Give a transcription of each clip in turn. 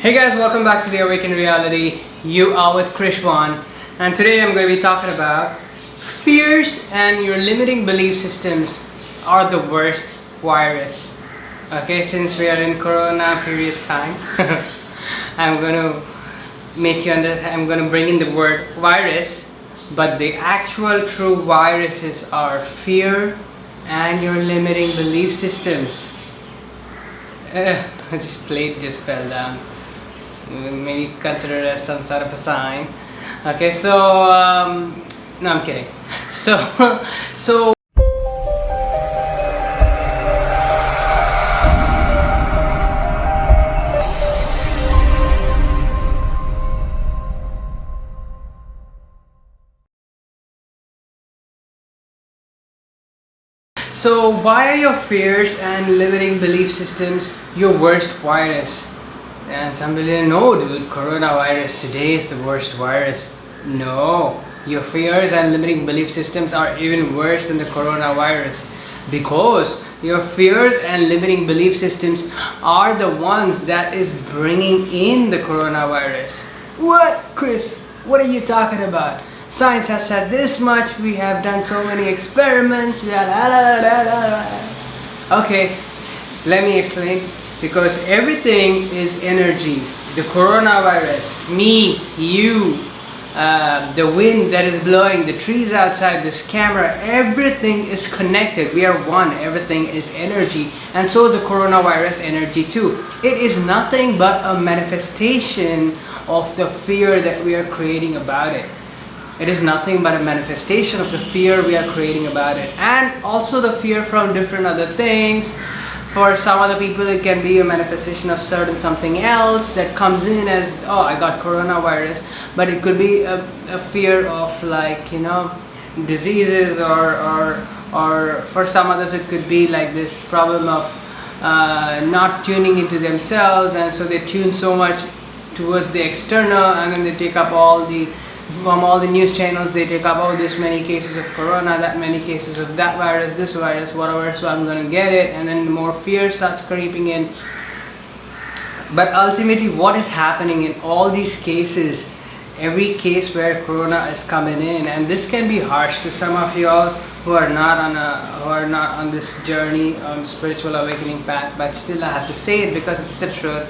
Hey guys, welcome back to the Awakened Reality. You are with Krishwan, and today I'm going to be talking about fears and your limiting belief systems are the worst virus. Okay, since we are in Corona period time, I'm going to I'm going to bring in the word virus, but the actual true viruses are fear and your limiting belief systems. This plate just fell down. Maybe consider it as some sort of a sign. Okay, so no, I'm kidding. So why are your fears and limiting belief systems your worst virus? And somebody didn't know, dude, coronavirus today is the worst virus. No, your fears and limiting belief systems are even worse than the coronavirus, because your fears and limiting belief systems are the ones that is bringing in the coronavirus. What, Chris? What are you talking about? Science has said this much. We have done so many experiments. Okay, let me explain. Because everything is energy. The coronavirus, me, you, the wind that is blowing, the trees outside, this camera, everything is connected. We are one. Everything is energy. And so is the coronavirus energy too. It is nothing but a manifestation of the fear that we are creating about it. It is nothing but a manifestation of the fear we are creating about it. And also the fear from different other things. For some other people, it can be a manifestation of certain something else that comes in as, oh, I got coronavirus. But it could be a fear of, like, you know, diseases, or for some others it could be like this problem of not tuning into themselves, and so they tune so much towards the external, and then they take up from all the news channels, they take up, oh, this many cases of corona, that many cases of that virus, this virus, whatever, so I'm gonna get it, and then more fear starts creeping in. But ultimately, what is happening in all these cases, every case where corona is coming in, and this can be harsh to some of y'all who are not on this journey, on the spiritual awakening path, but still I have to say it because it's the truth,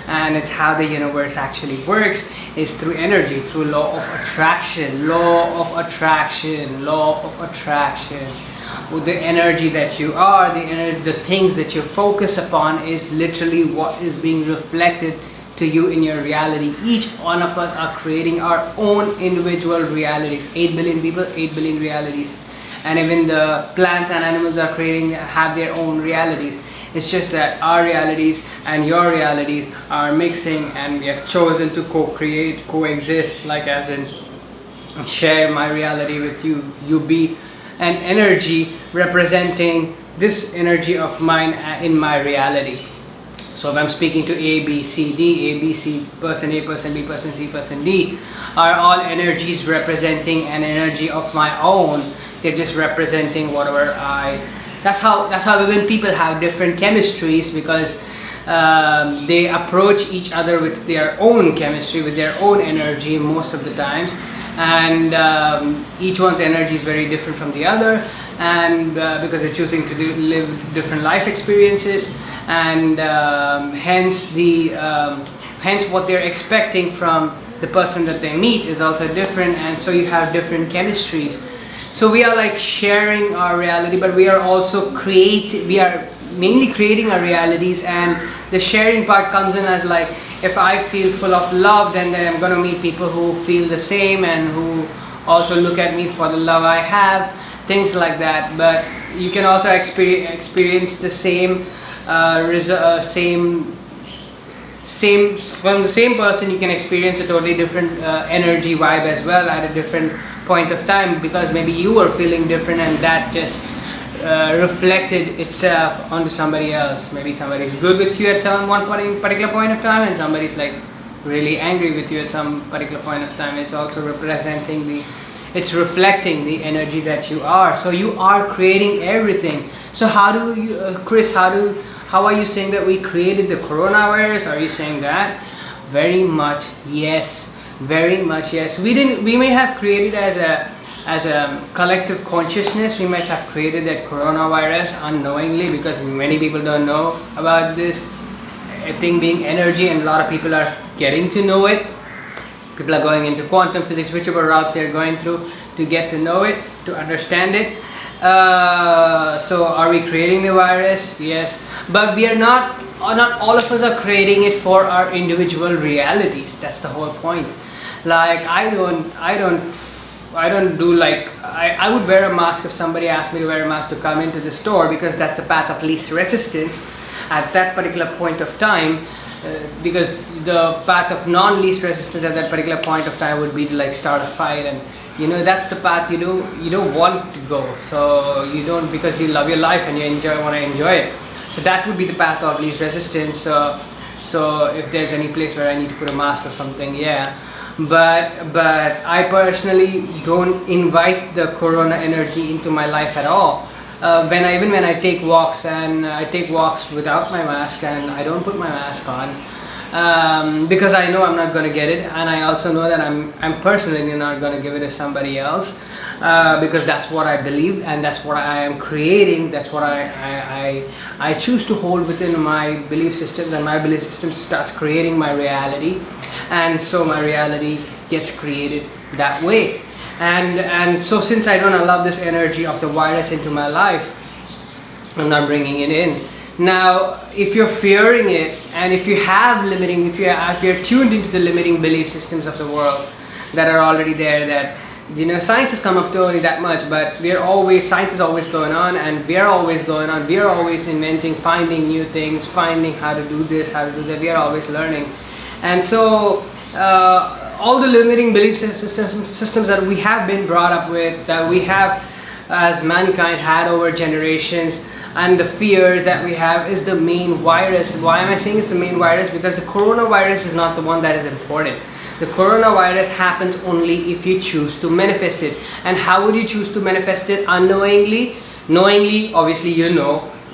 and it's how the universe actually works, is through energy, through law of attraction. With the energy that you are, the things that you focus upon is literally what is being reflected to you in your reality. Each one of us are creating our own individual realities. 8 billion people, 8 billion realities. And even the plants and animals have their own realities. It's just that our realities and your realities are mixing, and we have chosen to co-create, coexist, like as in share my reality with you. You be an energy representing this energy of mine in my reality. So if I'm speaking to A, B, C, D, A, B, C, person A, person B, person C, person D, are all energies representing an energy of my own. They're just representing whatever that's how even people have different chemistries, because they approach each other with their own chemistry, with their own energy most of the times, and each one's energy is very different from the other, and because they're choosing to live different life experiences, and hence what they're expecting from the person that they meet is also different, and so you have different chemistries. So we are like sharing our reality, but we are also we are mainly creating our realities, and the sharing part comes in as like, if I feel full of love, then I'm going to meet people who feel the same and who also look at me for the love I have, things like that. But you can also experience the same from the same person. You can experience a totally different energy vibe as well at a different point of time, because maybe you were feeling different, and that just reflected itself onto somebody else. Maybe somebody's good with you at one particular point of time, and somebody's like really angry with you at some particular point of time. It's also it's reflecting the energy that you are. So you are creating everything. So how do you, Chris, how are you saying that we created the coronavirus? Are you saying that? Very much yes. Very much yes. We may have created as a collective consciousness, we might have created that coronavirus unknowingly, because many people don't know about this thing being energy, and a lot of people are getting to know it. People are going into quantum physics, whichever route they're going through, to get to know it, to understand it. So are we creating the virus? Yes, but we are not all of us are creating it for our individual realities. That's the whole point. Like I don't do, like I would wear a mask if somebody asked me to wear a mask to come into the store, because that's the path of least resistance at that particular point of time. Because the path of non-least resistance at that particular point of time would be to like start a fight, and that's the path you don't want to go. So you don't, because you love your life and you want to enjoy it. So that would be the path of least resistance. So if there's any place where I need to put a mask or something, yeah. But I personally don't invite the corona energy into my life at all. When I take walks, and I take walks without my mask, and I don't put my mask on, because I know I'm not going to get it, and I also know that I'm personally not going to give it to somebody else, because that's what I believe, and that's what I am creating. That's what I choose to hold within my belief systems, and my belief system starts creating my reality, and so my reality gets created that way. And so since I don't allow this energy of the virus into my life, I'm not bringing it in. Now, if you're fearing it, and if you have limiting, if you're tuned into the limiting belief systems of the world that are already there, that science has come up to only that much, but science is always going on, and we are always going on. We are always inventing, finding new things, finding how to do this, how to do that. We are always learning, and so all the limiting belief systems that we have been brought up with, that we have as mankind had over generations, and the fears that we have, is the main virus. Why am I saying it's the main virus? Because the coronavirus is not the one that is important. The coronavirus happens only if you choose to manifest it. And how would you choose to manifest it? Unknowingly? Knowingly, obviously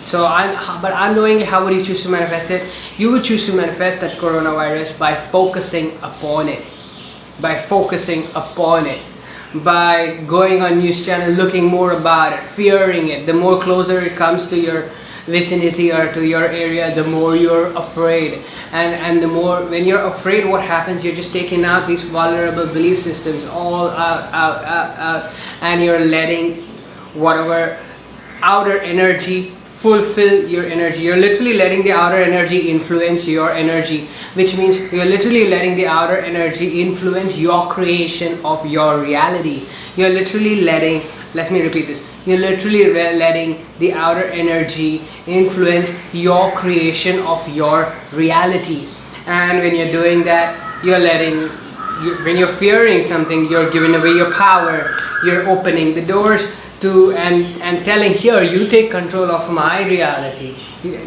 So, but unknowingly, how would you choose to manifest it? You would choose to manifest that coronavirus by focusing upon it. By going on news channel, looking more about it, fearing it. The more closer it comes to your vicinity or to your area, the more you're afraid. And the more, when you're afraid, what happens? You're just taking out these vulnerable belief systems all out, and you're letting whatever outer energy fulfill your energy. You're literally letting the outer energy influence your energy, which means you're literally letting the outer energy influence your creation of your reality. You're literally letting, let me repeat this, you're literally letting the outer energy influence your creation of your reality. And when you're doing that, you're letting, when you're fearing something, you're giving away your power. You're opening the doors to and telling, here, you take control of my reality,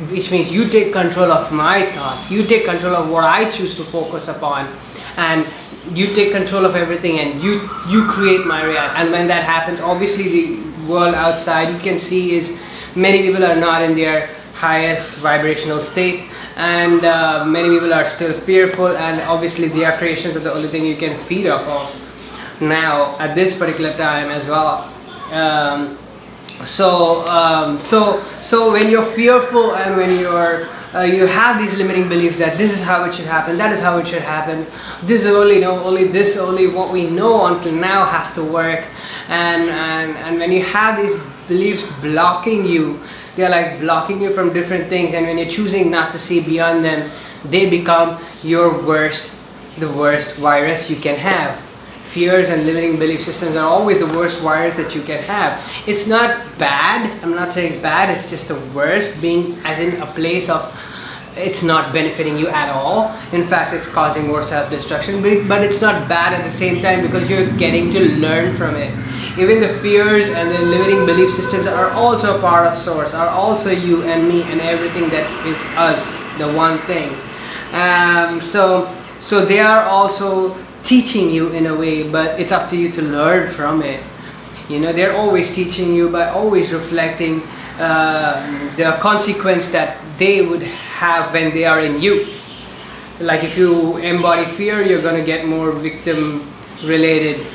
which means you take control of my thoughts, you take control of what I choose to focus upon, and you take control of everything, and you create my reality. And when that happens, obviously the world outside, you can see, is many people are not in their highest vibrational state, and many people are still fearful, and obviously their creations are the only thing you can feed off of now at this particular time as well. So when you're fearful, and when you have these limiting beliefs that this is how it should happen, that is how it should happen, this is only what we know until now has to work, and when you have these beliefs blocking you, they're like blocking you from different things, and when you're choosing not to see beyond them, they become the worst virus you can have. Fears and limiting belief systems are always the worst virus that you can have. It's not bad, I'm not saying bad, it's just the worst, being as in a place of it's not benefiting you at all. In fact, it's causing more self-destruction, but it's not bad at the same time, because you're getting to learn from it. Even the fears and the limiting belief systems are also a part of source, are also you and me and everything that is us, the one thing. So they are also teaching you in a way, but it's up to you to learn from it. They're always teaching you by always reflecting the consequence that they would have when they are in you. like if you embody fear, you're going to get more victim related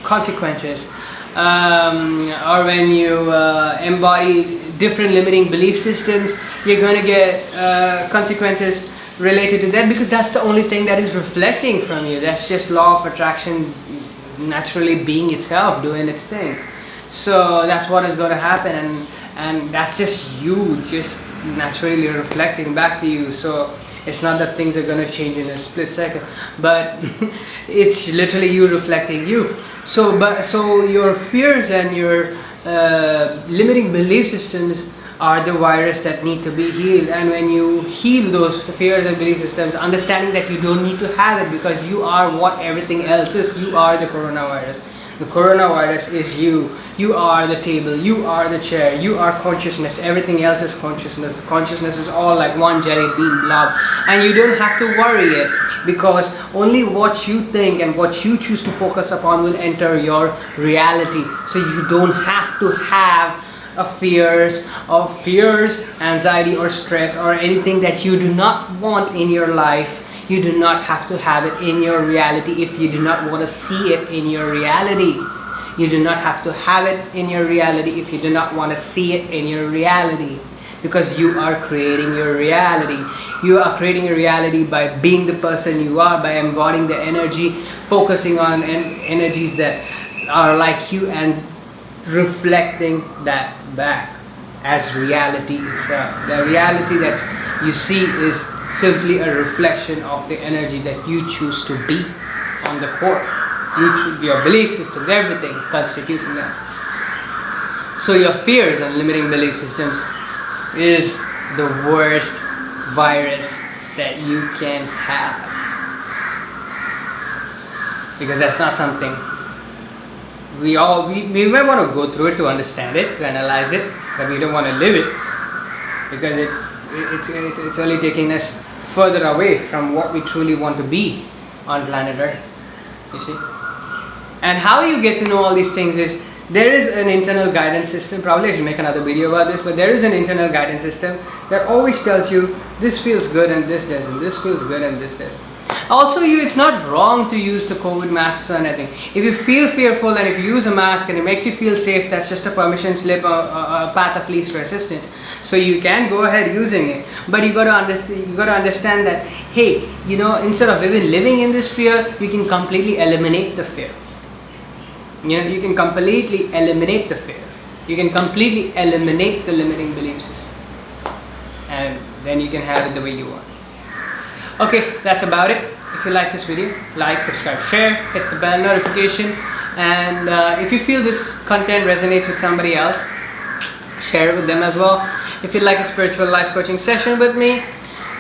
consequences. Or when you embody different limiting belief systems, you're going to get consequences related to that, because that's the only thing that is reflecting from you. That's just law of attraction naturally being itself, doing its thing. So that's what is going to happen, and that's just you just naturally reflecting back to you. So it's not that things are going to change in a split second, but it's literally you reflecting you. So your fears and your limiting belief systems are the virus that need to be healed. And when you heal those fears and belief systems, understanding that you don't need to have it, because you are what everything else is. You are the coronavirus. The coronavirus is you. You are the table. You are the chair. You are consciousness. Everything else is consciousness. Consciousness is all like one jelly bean blob, and you don't have to worry it, because only what you think and what you choose to focus upon will enter your reality. So you don't have to have fears, anxiety or stress or anything that you do not want in your life. You do not have to have it in your reality if you do not want to see it in your reality. You do not have to have it in your reality if you do not want to see it in your reality, because you are creating your reality. You are creating a reality by being the person you are, by embodying the energy, focusing on energies that are like you, and reflecting that back as reality itself. The reality that you see is simply a reflection of the energy that you choose to be on the core. Your belief systems, everything constitutes in that. So your fears and limiting belief systems is the worst virus that you can have, because that's not something we may want to go through it to understand it, to analyze it, but we don't want to live it, because it's only taking us further away from what we truly want to be on planet Earth, you see. And how you get to know all these things is, there is an internal guidance system. Probably I should make another video about this, but there is an internal guidance system that always tells you this feels good and this doesn't, this feels good and this doesn't. Also, it's not wrong to use the COVID masks or anything. If you feel fearful and if you use a mask and it makes you feel safe, that's just a permission slip, a path of least resistance. So you can go ahead using it, but you got to understand that, hey, instead of even living in this fear, you can completely eliminate the fear. You can completely eliminate the fear. You can completely eliminate the limiting belief system, and then you can have it the way you want. Okay, that's about it. If you like this video, like, subscribe, share, hit the bell notification, and if you feel this content resonates with somebody else, share it with them as well. If you'd like a spiritual life coaching session with me,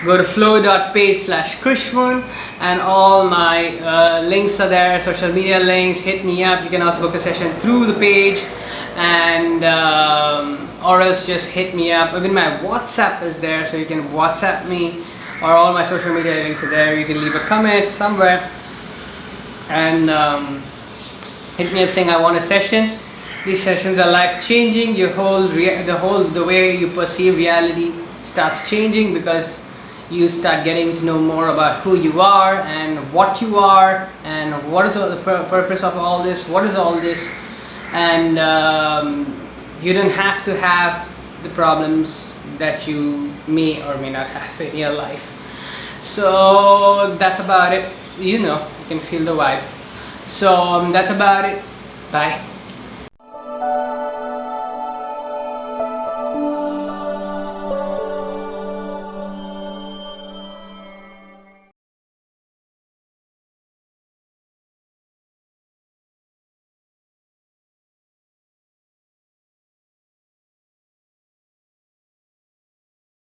go to flow.page/Krishmoon, and all my links are there, social media links. Hit me up. You can also book a session through the page, and or else just hit me up. Even my WhatsApp is there, so you can WhatsApp me, or all my social media links are there. You can leave a comment somewhere and hit me up saying I want a session. These sessions are life changing. The way you perceive reality starts changing, because you start getting to know more about who you are and what you are, and what is the purpose of all this, what is all this, and you don't have to have the problems that you may or may not have in your life. So that's about it. You can feel the vibe. So that's about it. Bye.